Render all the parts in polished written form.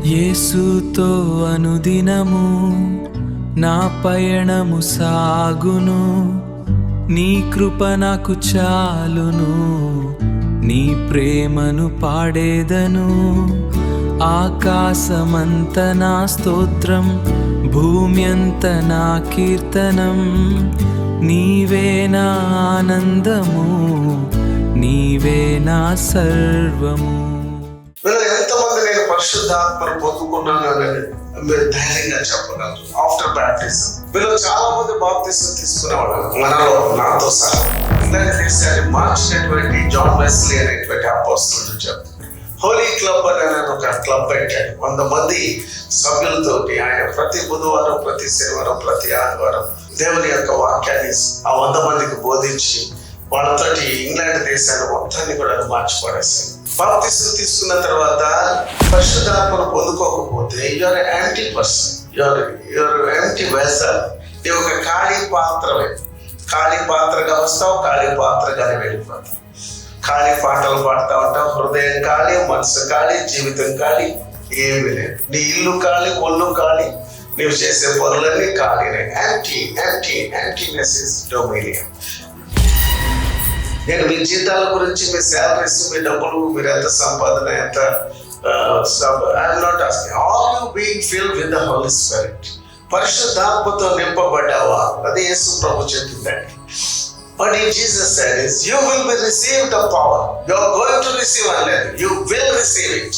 యేసుతో అనుదినము నా పయనము సాగును, నీ కృప నాకు చాలును, నీ ప్రేమను పాడేదను. ఆకాశమంత నా స్తోత్రం, భూమి అంత నా కీర్తనం. నీవే నా ఆనందము, నీవే నా సర్వము. ఎంతమంది నేను పరిశుద్ధాత్మను పొందుకున్నాను అనేది మీరు ధైర్యంగా చెప్పగలరు? ఆఫ్టర్ బ్యాప్టిజం వీళ్ళు చాలా మంది బాప్టిజం తీసుకునేవాళ్ళు, మనలో నాతో సహా. దేశాన్ని మార్చినటువంటి జాన్ వెస్లీ అనేటువంటి అపోస్తలుడు చెప్తారు. హోలీ క్లబ్ అనే ఒక క్లబ్ పెట్టాడు. 100 మంది సభ్యులతోటి ఆయన ప్రతి బుధవారం, ప్రతి శనివారం, ప్రతి ఆదివారం దేవుని యొక్క వాక్యాన్ని ఆ 100 మందికి బోధించి వాళ్ళతోటి ఇంగ్లాండ్ దేశాన్ని మొత్తాన్ని కూడా మార్చిపడేశారు. బాప్టిజం తీసుకున్న తర్వాత పరిశుద్ధాత్మను పొందుకోకపోతే you're empty person, you're empty vessel. ఇది ఒక ఖాళీ పాత్రమే. ఖాళీ పాత్రగా వస్తావు, ఖాళీ పాత్రగానే వెళ్ళిపోతావు. ఖాళీ పాటలు పాడుతూ ఉంటావు, హృదయం ఖాళీ, మనసు ఖాళీ, జీవితం ఖాళీ, ఏమీ లేదు. నీ ఇల్లు ఖాళీ, ఒళ్ళు ఖాళీ, నీవు చేసే పనులన్నీ ఖాళీనే. యాంటీనెస్ ఇస్ డొమినియన్. నేను మీ జీతాల గురించి, మీ శాలరీస్, మీ డబ్బులు, మీరు ఎంత సంపాదన, ఎంత I'm not asking. Are you being filled with the Holy Spirit? పరిశుద్ధాత్మతో నింపబడ్డావా? అది యేసు ప్రభు చెప్పిందండి. But in Jesus said is, you will be received the power. You are going to receive unless you will receive it.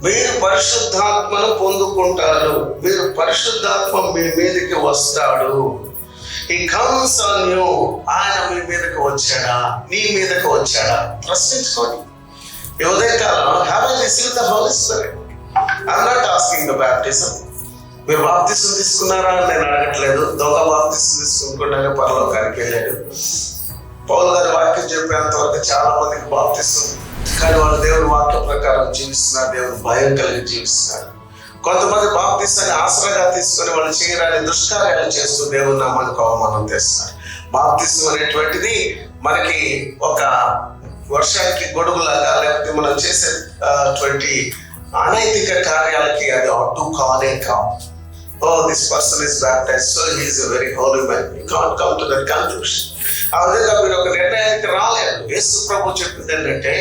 మీరు పరిశుద్ధాత్మను పొందుకుంటారు. మీరు పరిశుద్ధాత్మ మీ మీదకి వస్తాడు. He comes on you. ఆయన మీ మీదకి వచ్చాడా? నీ మీదకి వచ్చాడా? ప్రశ్నించుకోండి. ఈ ఉదయకాలం have I received the Holy Spirit? I'm not asking the baptism. మీరు బాప్తిసం తీసుకున్నారా అని నేను అడగట్లేదు. దొంగ బాప్తిసం తీసుకుంటుండగా పరలోకానికి వెళ్ళాడు. పౌలు గారి వాక్యం చెప్పేంత వరకు చాలా మందికి బాప్తిసం, కానీ వాళ్ళు దేవుని వాక్య ప్రకారం జీవిస్తున్నారు, దేవుని భయం కలిగి జీవిస్తున్నారు. కొంతమంది బాప్తిసాన్ని ఆసరాగా తీసుకొని వాళ్ళు చేయరాని దుష్కార్యాలు చేస్తూ దేవుని నామానికి అవమానం తెస్తున్నారు. బాప్తిసం అనేటువంటిది మనకి ఒక వర్షానికి గొడుగులాగా, లేకపోతే మనం చేసేటువంటి అనైతిక కార్యాలకి అది అడ్డు కానే కాదు. Oh, this person is baptized, so he is a very holy man. You can't come to that conclusion. ఆ విధంగా మీరు ఒక నిర్ణయానికి రాలేదు. యేసు ప్రభు చెప్పింది ఏంటంటే,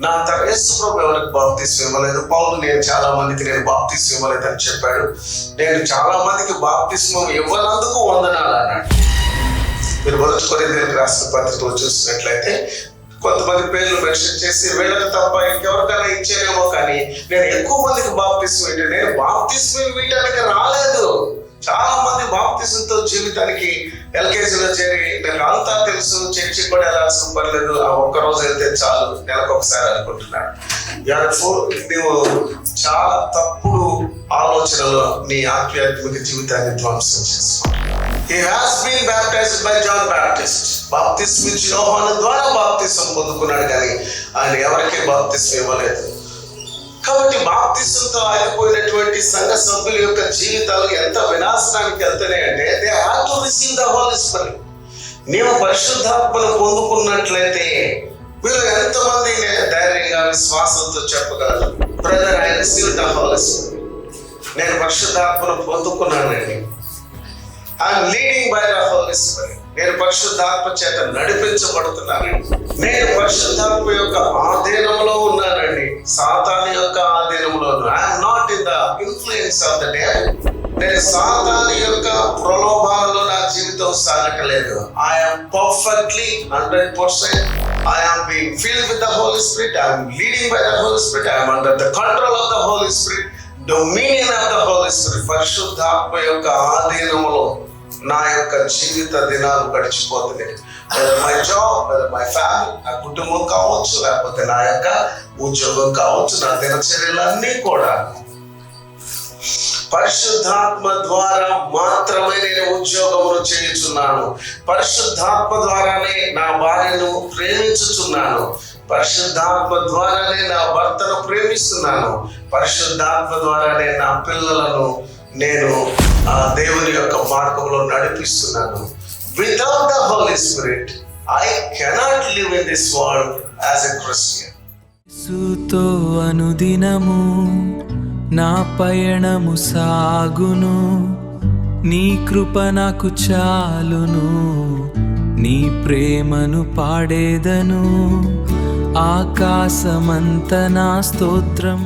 నా తర్వాత యేసు ప్రభు ఎవరికి బాప్తిసం ఇవ్వలేదు. పౌలు నేను చాలా మందికి నేను బాప్తిసం ఇవ్వలేదు అని చెప్పాడు. నేను చాలా మందికి బాప్తిస్మం ఇవ్వనందుకు వందనాలు అన్నాడు. మీరు 1 కొరింథీయులకు రాసిన పత్రికలో చూసినట్లయితే కొంతమంది పేర్లు మెన్షన్ చేసి వీళ్ళకి తప్ప ఇంకెవరికైనా ఇచ్చేనేమో, కానీ నేను ఎక్కువ మందికి బాప్తిసం ఏంటి, నేను బాప్తిసం ఇవ్వడానికి రాలేదు. చాలా మంది బాప్తిసంతో జీవితానికి ఎల్కేజీలో చేరి నాకు అంతా తెలుసు, చర్చి కూడా వెళ్ళాల్సిన పని లేదు, ఆ ఒక్కరోజు వెళ్తే చాలు, నెలకు ఒకసారి అనుకుంటున్నాడు. నువ్వు చాలా తప్పుడు ఆలోచనలో నీ ఆధ్యాత్మిక జీవితాన్ని ధ్వంసం చేసుకున్నావు. He has been baptized by John Baptist. బాప్తిస్మ ఇచ్చి యోహాను ద్వారా బాప్తిసం పొందుకున్నాడు, కానీ ఆయన ఎవరికి బాప్తిసం ఇవ్వలేదు. కాబట్టి బాప్తిసంతో ఆగిపోయినటువంటి సంఘ సభ్యుల యొక్క జీవితాలు ఎంత వినాశనానికి వెళ్తున్నాయి అంటే, they have to receive the Holy Spirit. నీవు పరిశుద్ధాత్మను పొందుకున్నట్లయితే మీరు ఎంతమంది ధైర్యంగా విశ్వాసంతో చెప్పగలరు, brother I received the Holy Spirit, నేను పరిశుద్ధాత్మను పొందుకున్నానండి. I'm leading by the Holy Spirit. నేను పరిశుద్ధాత్మ చేత నడిపించబడుతున్నానండి. నేను పరిశుద్ధాత్మ యొక్క ఆధీనంలో ఉన్నానండి, సాతాను యొక్క ఆధీనంలో. I'm not in the influence of the devil. నేను సాతాను యొక్క ప్రలోభాలలో నా జీవితం సాగట్లేదు. I'm perfectly 100%. I'm being filled with the Holy Spirit. I'm leading by the Holy Spirit. I'm under the control of the Holy Spirit, dominion of the Holy Spirit. పరిశుద్ధాత్మ యొక్క ఆధీనంలో నా యొక్క జీవిత దినాలు గడిచిపోతున్నాయి. మై జాబ్, మై ఫ్యామిలీ, నా కుటుంబం కావచ్చు, లేకపోతే నా యొక్క ఉద్యోగం కావచ్చు, నా దినచర్యలన్నీ కూడా పరిశుద్ధాత్మ ద్వారా మాత్రమే నేను ఉద్యోగమును చేయుచున్నాను. పరిశుద్ధాత్మ ద్వారానే నా భార్యను ప్రేమించుచున్నాను. పరిశుద్ధాత్మ ద్వారానే నా భర్తను ప్రేమిస్తున్నాను. పరిశుద్ధాత్మ ద్వారానే నా పిల్లలను నేను దేవుని యొక్క మార్గంలో నడిపిస్తున్నాను. Without the Holy Spirit, I cannot live in this world as a Christian. యేసుతో అనుదినము నా పయనము సాగును, నీ కృప నాకు చాలును, నీ ప్రేమను పాడేదను, ఆకాశమంత నా స్తోత్రం.